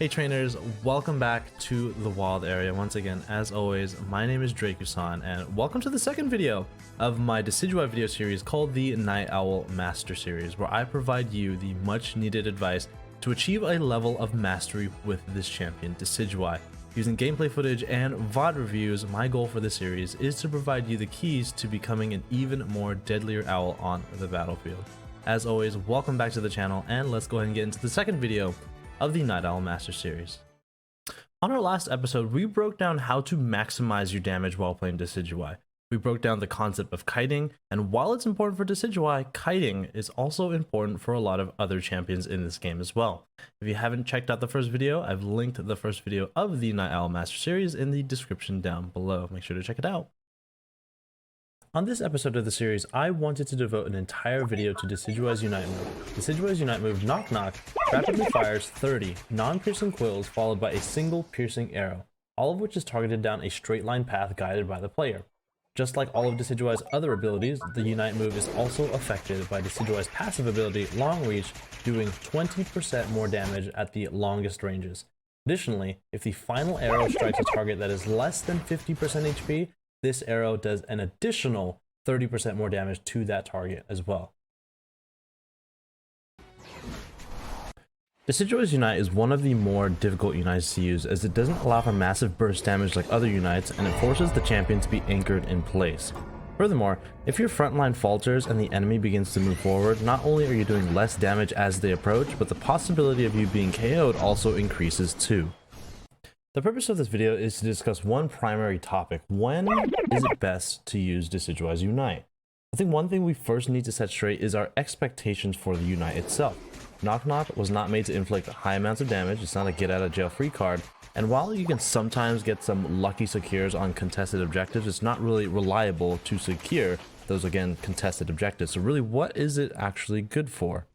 Hey trainers, welcome back to the wild area. Once again, as always, my name is Drakusan and welcome to the second video of my Decidueye video series called the Night Owl Master Series, where I provide you the much needed advice to achieve a level of mastery with this champion, Decidueye. Using gameplay footage and VOD reviews, my goal for this series is to provide you the keys to becoming an even more deadlier owl on the battlefield. As always, welcome back to the channel, and let's go ahead and get into the second video of the Night Owl Master Series. On our last episode, we broke down how to maximize your damage while playing Decidueye. We broke down the concept of kiting, and while it's important for Decidueye, kiting is also important for a lot of other champions in this game as well. If you haven't checked out the first video, I've linked the first video of the Night Owl Master Series in the description down below. Make sure to check it out. On this episode of the series, I wanted to devote an entire video to Decidueye's Unite move. Decidueye's Unite move, Nock Nock, rapidly fires 30 non-piercing quills followed by a single piercing arrow, all of which is targeted down a straight line path guided by the player. Just like all of Decidueye's other abilities, the Unite move is also affected by Decidueye's passive ability, Long Reach, doing 20% more damage at the longest ranges. Additionally, if the final arrow strikes a target that is less than 50% HP, this arrow does an additional 30% more damage to that target as well. Decidueye's Unite is one of the more difficult Unites to use, as it doesn't allow for massive burst damage like other Unites, and it forces the champion to be anchored in place. Furthermore, if your front line falters and the enemy begins to move forward, not only are you doing less damage as they approach, but the possibility of you being KO'd also increases too. The purpose of this video is to discuss one primary topic: when is it best to use Decidueye's Unite? I think one thing we first need to set straight is our expectations for the Unite itself. Nock Nock was not made to inflict high amounts of damage, it's not a get out of jail free card, and while you can sometimes get some lucky secures on contested objectives, it's not really reliable to secure those, again, contested objectives. So really, what is it actually good for?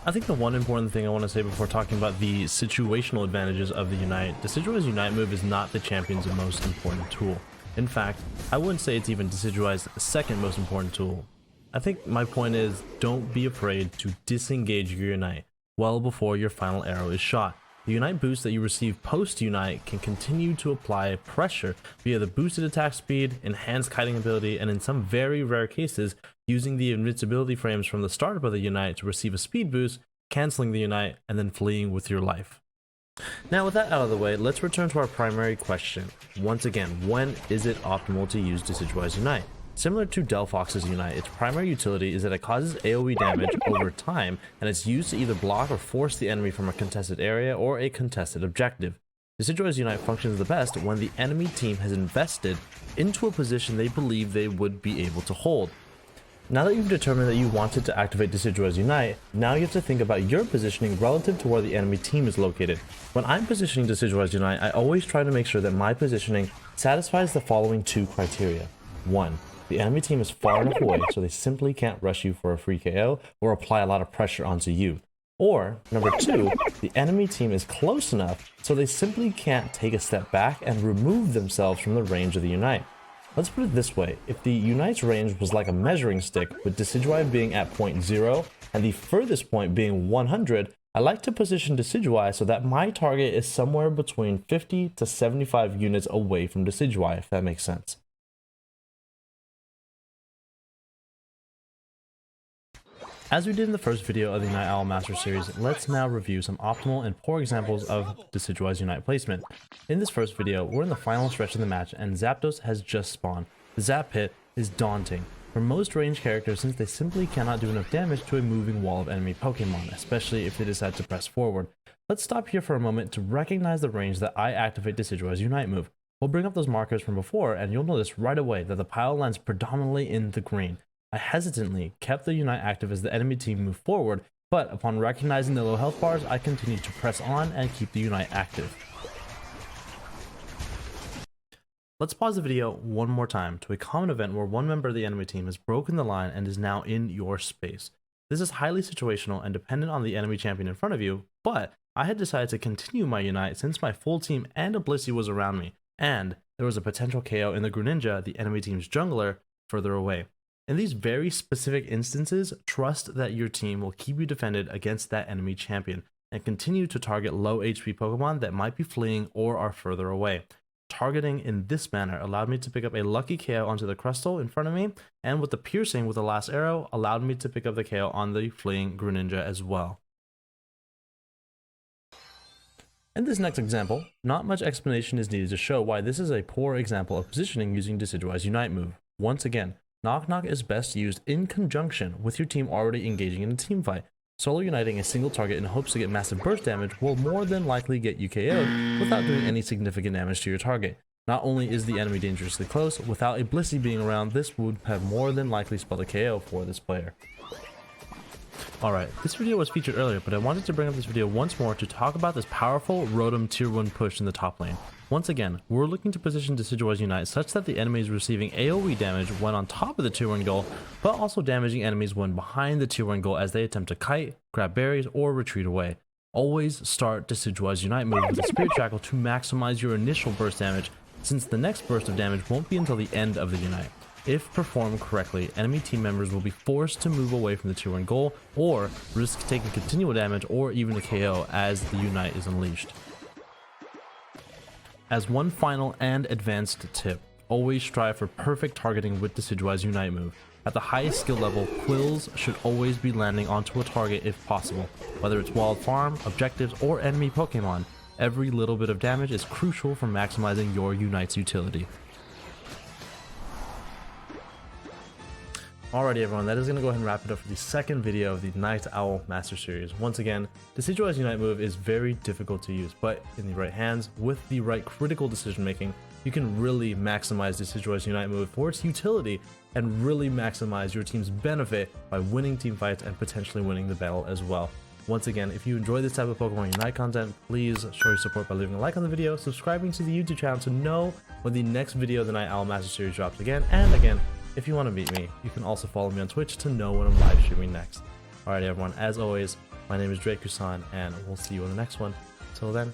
I think the one important thing I want to say before talking about the situational advantages of the Unite, Decidueye's Unite move is not the champion's most important tool. In fact, I wouldn't say it's even Decidueye's second most important tool. I think my point is, don't be afraid to disengage your Unite well before your final arrow is shot. The Unite boost that you receive post-Unite can continue to apply pressure via the boosted attack speed, enhanced kiting ability, and in some very rare cases, using the invincibility frames from the startup of the Unite to receive a speed boost, cancelling the Unite, and then fleeing with your life. Now with that out of the way, let's return to our primary question. Once again, when is it optimal to use Decidueye's Unite? Similar to Delphox's Unite, its primary utility is that it causes AoE damage over time, and it's used to either block or force the enemy from a contested area or a contested objective. Decidueye's Unite functions the best when the enemy team has invested into a position they believe they would be able to hold. Now that you've determined that you wanted to activate Decidueye's Unite, now you have to think about your positioning relative to where the enemy team is located. When I'm positioning Decidueye's Unite, I always try to make sure that my positioning satisfies the following two criteria. 1. The enemy team is far enough away so they simply can't rush you for a free KO or apply a lot of pressure onto you. Or, number 2, the enemy team is close enough so they simply can't take a step back and remove themselves from the range of the Unite. Let's put it this way: if the Unite's range was like a measuring stick, with Decidueye being at point 0 and the furthest point being 100, I like to position Decidueye so that my target is somewhere between 50 to 75 units away from Decidueye, if that makes sense. As we did in the first video of the Night Owl Master Series, let's now review some optimal and poor examples of Decidueye's Unite placement. In this first video, we're in the final stretch of the match and Zapdos has just spawned. The Zap Pit is daunting for most ranged characters, since they simply cannot do enough damage to a moving wall of enemy Pokemon, especially if they decide to press forward. Let's stop here for a moment to recognize the range that I activate Decidueye's Unite move. We'll bring up those markers from before and you'll notice right away that the pile lands predominantly in the green. I hesitantly kept the Unite active as the enemy team moved forward, but upon recognizing the low health bars, I continued to press on and keep the Unite active. Let's pause the video one more time to a common event where one member of the enemy team has broken the line and is now in your space. This is highly situational and dependent on the enemy champion in front of you, but I had decided to continue my Unite since my full team and a Blissey was around me, and there was a potential KO in the Greninja, the enemy team's jungler, further away. In these very specific instances, trust that your team will keep you defended against that enemy champion. and continue to target low HP Pokemon that might be fleeing or are further away. Targeting in this manner allowed me to pick up a lucky KO onto the Crustle in front of me, and with the piercing with the last arrow allowed me to pick up the KO on the fleeing Greninja as well. In this next example, not much explanation is needed to show why this is a poor example of positioning using Decidueye's Unite move. Once again, Nock Nock is best used in conjunction with your team already engaging in a team fight. Solo uniting a single target in hopes to get massive burst damage will more than likely get you KO'd without doing any significant damage to your target. Not only is the enemy dangerously close, without a Blissey being around, this would have more than likely spelled a KO for this player. Alright, this video was featured earlier, but I wanted to bring up this video once more to talk about this powerful Rotom tier 1 push in the top lane. Once again, we're looking to position Decidueye's Unite such that the enemy is receiving AoE damage when on top of the tier 1 goal, but also damaging enemies when behind the tier 1 goal as they attempt to kite, grab berries, or retreat away. Always start Decidueye's Unite move with a Spirit Shackle to maximize your initial burst damage, since the next burst of damage won't be until the end of the Unite. If performed correctly, enemy team members will be forced to move away from the tier 1 goal, or risk taking continual damage or even a KO as the Unite is unleashed. As one final and advanced tip, always strive for perfect targeting with Decidueye's Unite move. At the highest skill level, quills should always be landing onto a target if possible. Whether it's wild farm, objectives, or enemy Pokemon, every little bit of damage is crucial for maximizing your Unite's utility. Alrighty everyone, that is going to go ahead and wrap it up for the second video of the Night Owl Master Series. Once again, Decidueye's Unite move is very difficult to use, but in the right hands, with the right critical decision making, you can really maximize Decidueye's Unite move for its utility and really maximize your team's benefit by winning team fights and potentially winning the battle as well. Once again, if you enjoy this type of Pokemon Unite content, please show your support by leaving a like on the video, subscribing to the YouTube channel to know when the next video of the Night Owl Master Series drops again, and again, if you want to meet me, you can also follow me on Twitch to know when I'm live streaming next. Alright everyone, as always, my name is Drake Kusan, and we'll see you in the next one. Till then.